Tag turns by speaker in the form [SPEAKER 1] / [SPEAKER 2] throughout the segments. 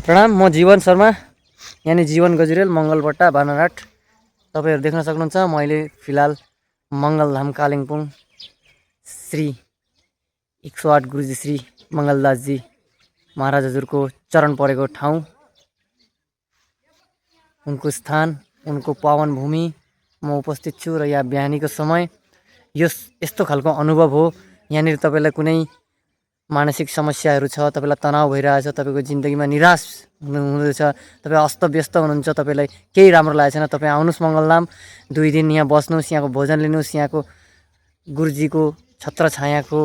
[SPEAKER 1] प्रणाम, म जीवन शर्मा यानी जीवन गजुरेल मङ्गलबट्टा बानरहाट। तपाईँहरू देख्न सक्नुहुन्छ म अहिले फिलहाल मङ्गलधाम कालिम्पोङ श्री 108 गुरुजी श्री मङ्गलदासजी महाराज हजुरको चरण परेको ठाउँ, उनको स्थान, उनको पावन भूमि म उपस्थित छु। र यहाँ बिहानीको समय यस्तो खालको अनुभव हो। यहाँनिर तपाईँलाई कुनै मानसिक समस्याहरू छ, तपाईँलाई तनाव भइरहेछ, तपाईँको जिन्दगीमा निराश हुँदैछ, तपाईँ अस्तव्यस्त हुनुहुन्छ, तपाईँलाई केही राम्रो लागेको छैन, तपाईँ आउनुहोस् मङ्गलधाम। 2 दिन यहाँ बस्नुहोस्, यहाँको भोजन लिनुहोस्, यहाँको गुरुजीको छत्रछायाको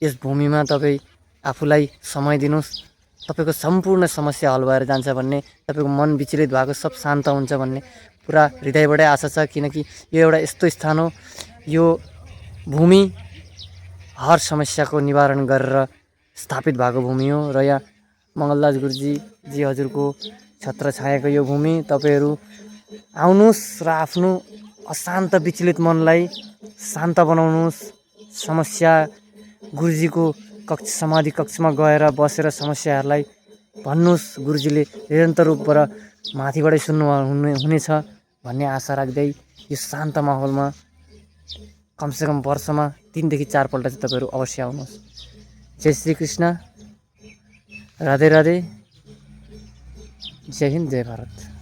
[SPEAKER 1] यस भूमिमा तपाईँ आफूलाई समय दिनुहोस्। तपाईँको सम्पूर्ण समस्या हल भएर जान्छ भन्ने, तपाईँको मन विचलित भएको सब शान्त हुन्छ भन्ने पुरा हृदयबाटै आशा छ। किनकि यो एउटा यस्तो स्थान हो, यो भूमि हर समस्याको निवारण गरेर स्थापित भएको भूमि हो। र यहाँ मङ्गलदास गुरुजी हजुरको छत्रछायाको यो भूमि, तपाईँहरू आउनुहोस् र आफ्नो अशान्त विचलित मनलाई शान्त बनाउनुहोस्। समस्या गुरुजीको कक्ष समाधि कक्षमा गएर बसेर समस्याहरूलाई भन्नुहोस्, गुरुजीले निरन्तर रूपबाट माथिबाटै सुन्नु हुनेछ भन्ने आशा राख्दै यो शान्त माहौलमा कमसेकम वर्षमा 3 देखि 4 पल्ट चाहिँ तपाईँहरू अवश्य आउनुहोस्। जय श्री कृष्ण, राधे राधे, जय हिन्द, जय भारत।